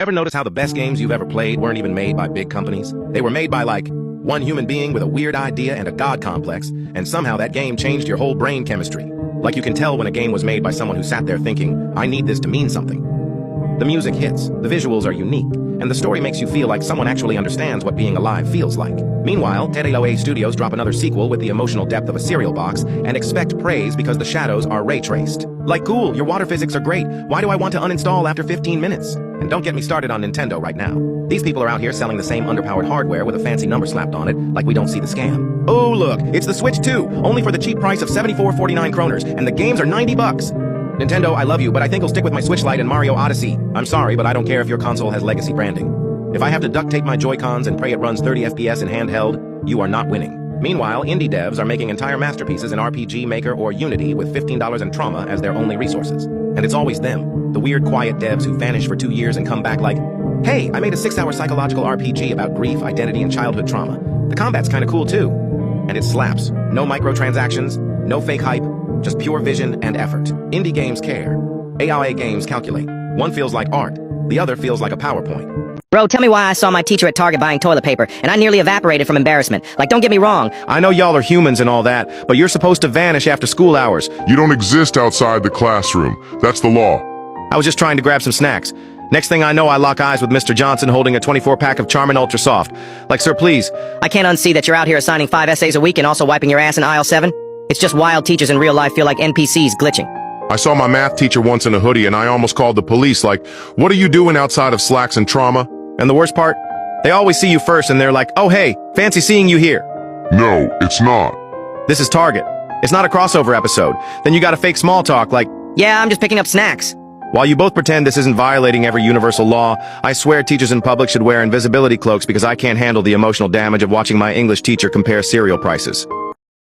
Ever notice how the best games you've ever played weren't even made by big companies? They were made by, like, one human being with a weird idea and a god complex, and somehow that game changed your whole brain chemistry. Like you can tell when a game was made by someone who sat there thinking, I need this to mean something. The music hits, the visuals are unique, and the story makes you feel like someone actually understands what being alive feels like. Meanwhile, TED Studios drop another sequel with the emotional depth of a cereal box and expect praise because the shadows are ray-traced. Like, cool, your water physics are great. Why do I want to uninstall after 15 minutes? And don't get me started on Nintendo right now. These people are out here selling the same underpowered hardware with a fancy number slapped on it, like we don't see the scam. Oh, look, it's the Switch 2, only for the cheap price of 74.49 kroners, and the games are 90 bucks. Nintendo, I love you, but I think I'll stick with my Switch Lite and Mario Odyssey. I'm sorry, but I don't care if your console has legacy branding. If I have to duct tape my Joy-Cons and pray it runs 30 FPS in handheld, you are not winning. Meanwhile, indie devs are making entire masterpieces in RPG Maker or Unity with $15 and Trauma as their only resources. And it's always them, the weird quiet devs who vanish for 2 years and come back like, hey, I made a 6-hour psychological RPG about grief, identity, and childhood trauma. The combat's kinda cool too. And it slaps. No microtransactions, no fake hype, just pure vision and effort. Indie games care. AAA games calculate. One feels like art, the other feels like a PowerPoint. Bro, tell me why I saw my teacher at Target buying toilet paper, and I nearly evaporated from embarrassment. Like, don't get me wrong. I know y'all are humans and all that, but you're supposed to vanish after school hours. You don't exist outside the classroom. That's the law. I was just trying to grab some snacks. Next thing I know, I lock eyes with Mr. Johnson holding a 24-pack of Charmin Ultra Soft. Like, sir, please. I can't unsee that you're out here assigning 5 essays a week and also wiping your ass in aisle 7. It's just wild teachers in real life feel like NPCs glitching. I saw my math teacher once in a hoodie and I almost called the police like, what are you doing outside of slacks and trauma? And the worst part? They always see you first and they're like, oh hey, fancy seeing you here. No, it's not. This is Target. It's not a crossover episode. Then you gotta fake small talk like, yeah, I'm just picking up snacks. While you both pretend this isn't violating every universal law, I swear teachers in public should wear invisibility cloaks because I can't handle the emotional damage of watching my English teacher compare cereal prices.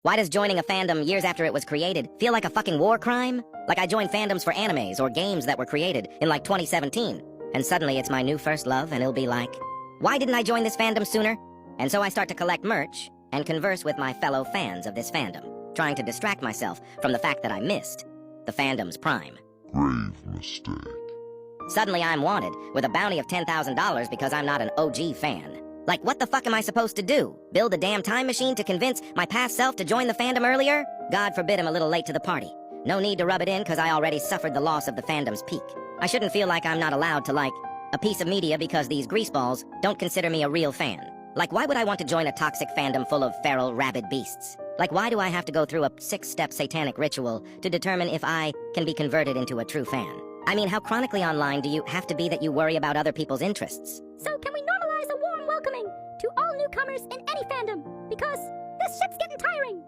Why does joining a fandom years after it was created feel like a fucking war crime? Like I joined fandoms for animes or games that were created in like 2017. And suddenly it's my new first love and it'll be like, why didn't I join this fandom sooner? And so I start to collect merch and converse with my fellow fans of this fandom, trying to distract myself from the fact that I missed the fandom's prime. Grave mistake. Suddenly I'm wanted with a bounty of $10,000 because I'm not an OG fan. Like, what the fuck am I supposed to do? Build a damn time machine to convince my past self to join the fandom earlier? God forbid I'm a little late to the party. No need to rub it in because I already suffered the loss of the fandom's peak. I shouldn't feel like I'm not allowed to like a piece of media because these greaseballs don't consider me a real fan. Like, why would I want to join a toxic fandom full of feral, rabid beasts? Like, why do I have to go through a 6-step satanic ritual to determine if I can be converted into a true fan? I mean, how chronically online do you have to be that you worry about other people's interests? So can we normalize a warm welcoming to all newcomers in any fandom? Because this shit's getting tiring.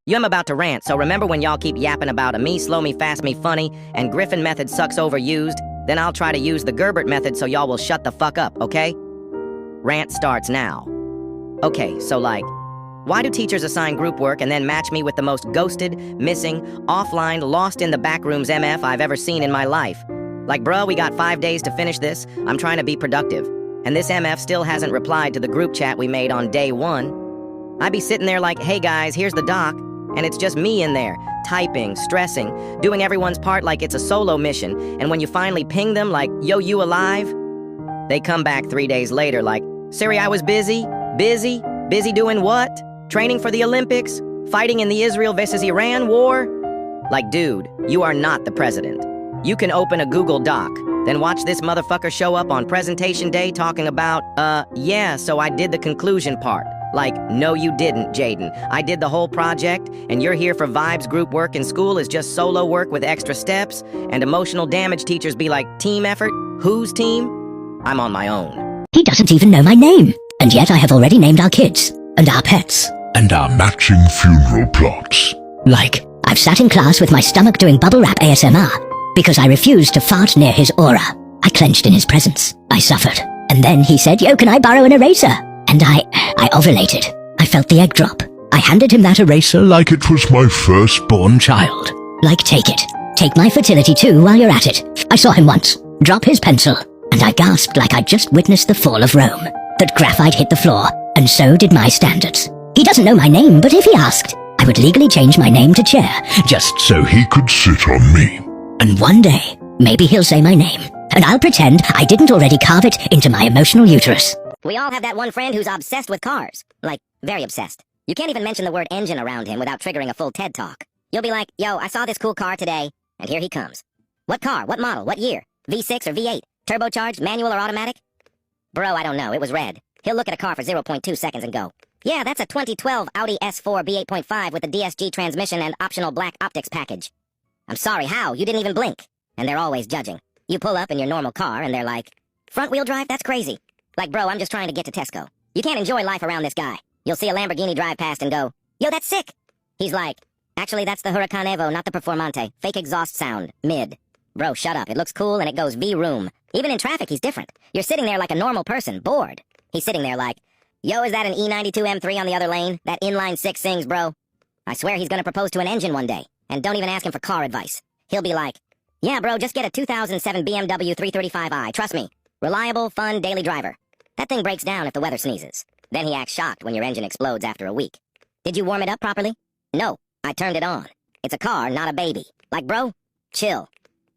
I'm about to rant, so remember when y'all keep yapping about a me, slow me, fast me, funny, and Griffin method sucks overused? Then I'll try to use the Gerbert method so y'all will shut the fuck up, okay? Rant starts now. Okay, so like, why do teachers assign group work and then match me with the most ghosted, missing, offline, lost in the backrooms MF I've ever seen in my life? Like, bruh, we got 5 days to finish this. I'm trying to be productive. And this MF still hasn't replied to the group chat we made on day 1. I be sitting there like, hey guys, here's the doc. And it's just me in there, typing, stressing, doing everyone's part like it's a solo mission. And when you finally ping them like, yo, you alive? They come back 3 days later like, Siri, I was busy. Busy doing what? Training for the Olympics? Fighting in the Israel versus Iran war? Like, dude, you are not the president. You can open a Google Doc, then watch this motherfucker show up on presentation day talking about, yeah, so I did the conclusion part. Like, no you didn't, Jaden. I did the whole project, and you're here for vibes. Group work in school is just solo work with extra steps, and emotional damage teachers be like, team effort? Whose team? I'm on my own. He doesn't even know my name, and yet I have already named our kids, and our pets. And our matching funeral plots. Like, I've sat in class with my stomach doing bubble wrap ASMR, because I refused to fart near his aura. I clenched in his presence. I suffered. And then he said, yo, can I borrow an eraser? And I ovulated. I felt the egg drop. I handed him that eraser Like it was my firstborn child. like, take it. Take my fertility too while you're at it. I saw him once. Drop his pencil. And I gasped like I'd just witnessed the fall of Rome. That graphite hit the floor, and so did my standards. He doesn't know my name, but if he asked, I would legally change my name to Chair. Just so he could sit on me. And one day, maybe he'll say my name. and I'll pretend I didn't already carve it into my emotional uterus. We all have that one friend who's obsessed with cars. Like, very obsessed. You can't even mention the word engine around him without triggering a full TED Talk. You'll be like, yo, I saw this cool car today, and here he comes. What car? What model? What year? V6 or V8? Turbocharged? Manual or automatic? Bro, I don't know. It was red. He'll look at a car for 0.2 seconds and go, yeah, that's a 2012 Audi S4 B8.5 with the DSG transmission and optional black optics package. I'm sorry, how? You didn't even blink. And they're always judging. You pull up in your normal car, and they're like, front-wheel drive? That's crazy. Like, bro, I'm just trying to get to Tesco. You can't enjoy life around this guy. You'll see a Lamborghini drive past and go, yo, that's sick. He's like, actually, that's the Huracan Evo, not the Performante. Fake exhaust sound. Mid. Bro, shut up. It looks cool, and it goes V-room. Even in traffic, he's different. You're sitting there like a normal person, bored. He's sitting there like, yo, is that an E92 M3 on the other lane? That inline six sings, bro. I swear he's gonna propose to an engine one day. And don't even ask him for car advice. He'll be like, yeah, bro, just get a 2007 BMW 335i. Trust me. Reliable, fun, daily driver. That thing breaks down if the weather sneezes. Then he acts shocked when your engine explodes after a week. Did you warm it up properly? No, I turned it on. It's a car, not a baby. Like, bro, chill.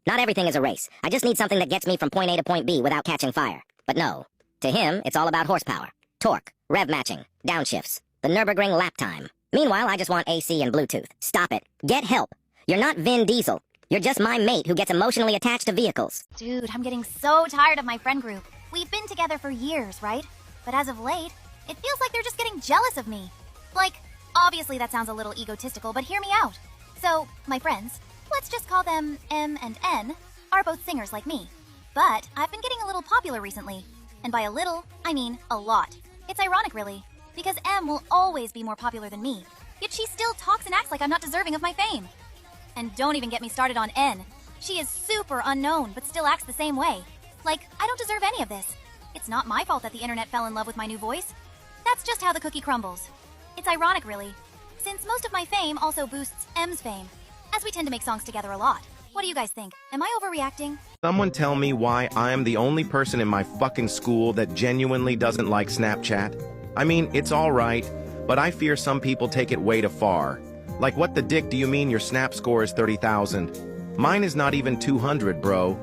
Not everything is a race. I just need something that gets me from point A to point B without catching fire. But no. To him, it's all about horsepower, torque, rev matching, downshifts, the Nürburgring lap time. Meanwhile, I just want AC and Bluetooth. Stop it. Get help. You're not Vin Diesel. You're just my mate who gets emotionally attached to vehicles. Dude, I'm getting so tired of my friend group. We've been together for years, right? But as of late, it feels like they're just getting jealous of me. Like, obviously that sounds a little egotistical, but hear me out. So, my friends, let's just call them M and N, are both singers like me. But I've been getting a little popular recently. And by a little, I mean a lot. It's ironic, really, because M will always be more popular than me. Yet she still talks and acts like I'm not deserving of my fame. And don't even get me started on N. She is super unknown, but still acts the same way. Like, I don't deserve any of this. It's not my fault that the internet fell in love with my new voice. That's just how the cookie crumbles. It's ironic, really, since most of my fame also boosts M's fame, as we tend to make songs together a lot. What do you guys think? Am I overreacting? Someone tell me why I'm the only person in my fucking school that genuinely doesn't like Snapchat. I mean, it's alright, but I fear some people take it way too far. Like, what the dick do you mean your Snap score is 30,000? Mine is not even 200, bro.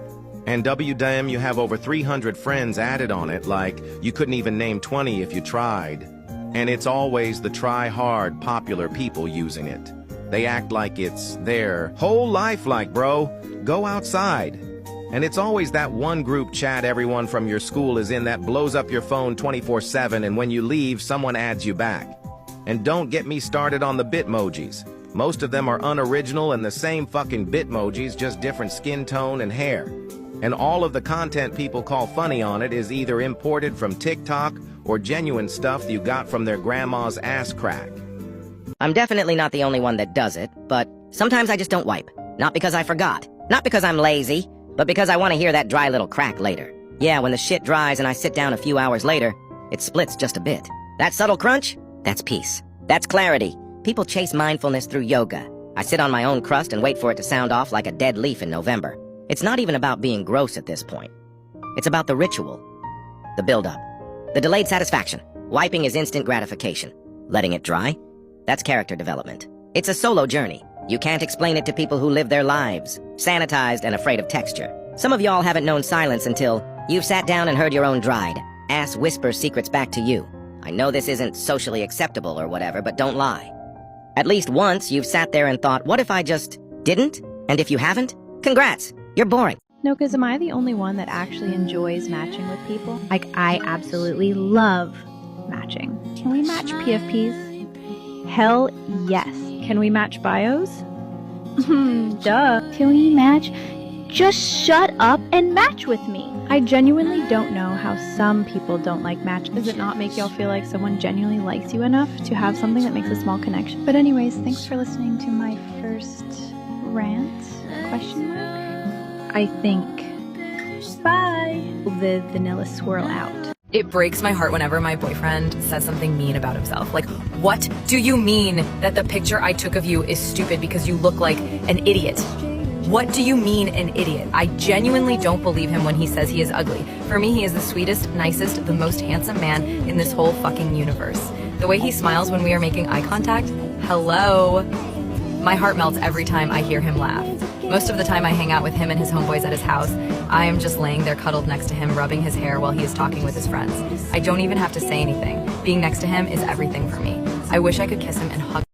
And WDM, you have over 300 friends added on it, like, you couldn't even name 20 if you tried. And it's always the try-hard, popular people using it. They act like it's their whole life, like, bro, go outside. And it's always that one group chat everyone from your school is in that blows up your phone 24/7, and when you leave, someone adds you back. And don't get me started on the Bitmojis. Most of them are unoriginal and the same fucking Bitmojis, just different skin tone and hair. And all of the content people call funny on it is either imported from TikTok or genuine stuff you got from their grandma's ass crack. I'm definitely not the only one that does it, but sometimes I just don't wipe. Not because I forgot. Not because I'm lazy, but because I want to hear that dry little crack later. Yeah, when the shit dries and I sit down a few hours later, it splits just a bit. That subtle crunch? That's peace. That's clarity. People chase mindfulness through yoga. I sit on my own crust and wait for it to sound off like a dead leaf in November. It's not even about being gross at this point. It's about the ritual, the build-up, the delayed satisfaction. Wiping is instant gratification. Letting it dry? That's character development. It's a solo journey. You can't explain it to people who live their lives, sanitized and afraid of texture. Some of y'all haven't known silence until you've sat down and heard your own dried ass whisper secrets back to you. I know this isn't socially acceptable or whatever, but don't lie. At least once you've sat there and thought, what if I just didn't? And if you haven't, congrats, you're boring. No, because am I the only one that actually enjoys matching with people? Like, I absolutely love matching. Can we match PFPs? Hell yes. Can we match bios? Duh. Can we match? Just shut up and match with me. I genuinely don't know how some people don't like match. Does it not make y'all feel like someone genuinely likes you enough to have something that makes a small connection? But anyways, thanks for listening to my first rant, question mark. I think, bye. The vanilla swirl out. It breaks my heart whenever my boyfriend says something mean about himself. Like, what do you mean that the picture I took of you is stupid because you look like an idiot? What do you mean an idiot? I genuinely don't believe him when he says he is ugly. For me, he is the sweetest, nicest, the most handsome man in this whole fucking universe. The way he smiles when we are making eye contact, hello. My heart melts every time I hear him laugh. Most of the time I hang out with him and his homeboys at his house. I am just laying there cuddled next to him, rubbing his hair while he is talking with his friends. I don't even have to say anything. Being next to him is everything for me. I wish I could kiss him and hug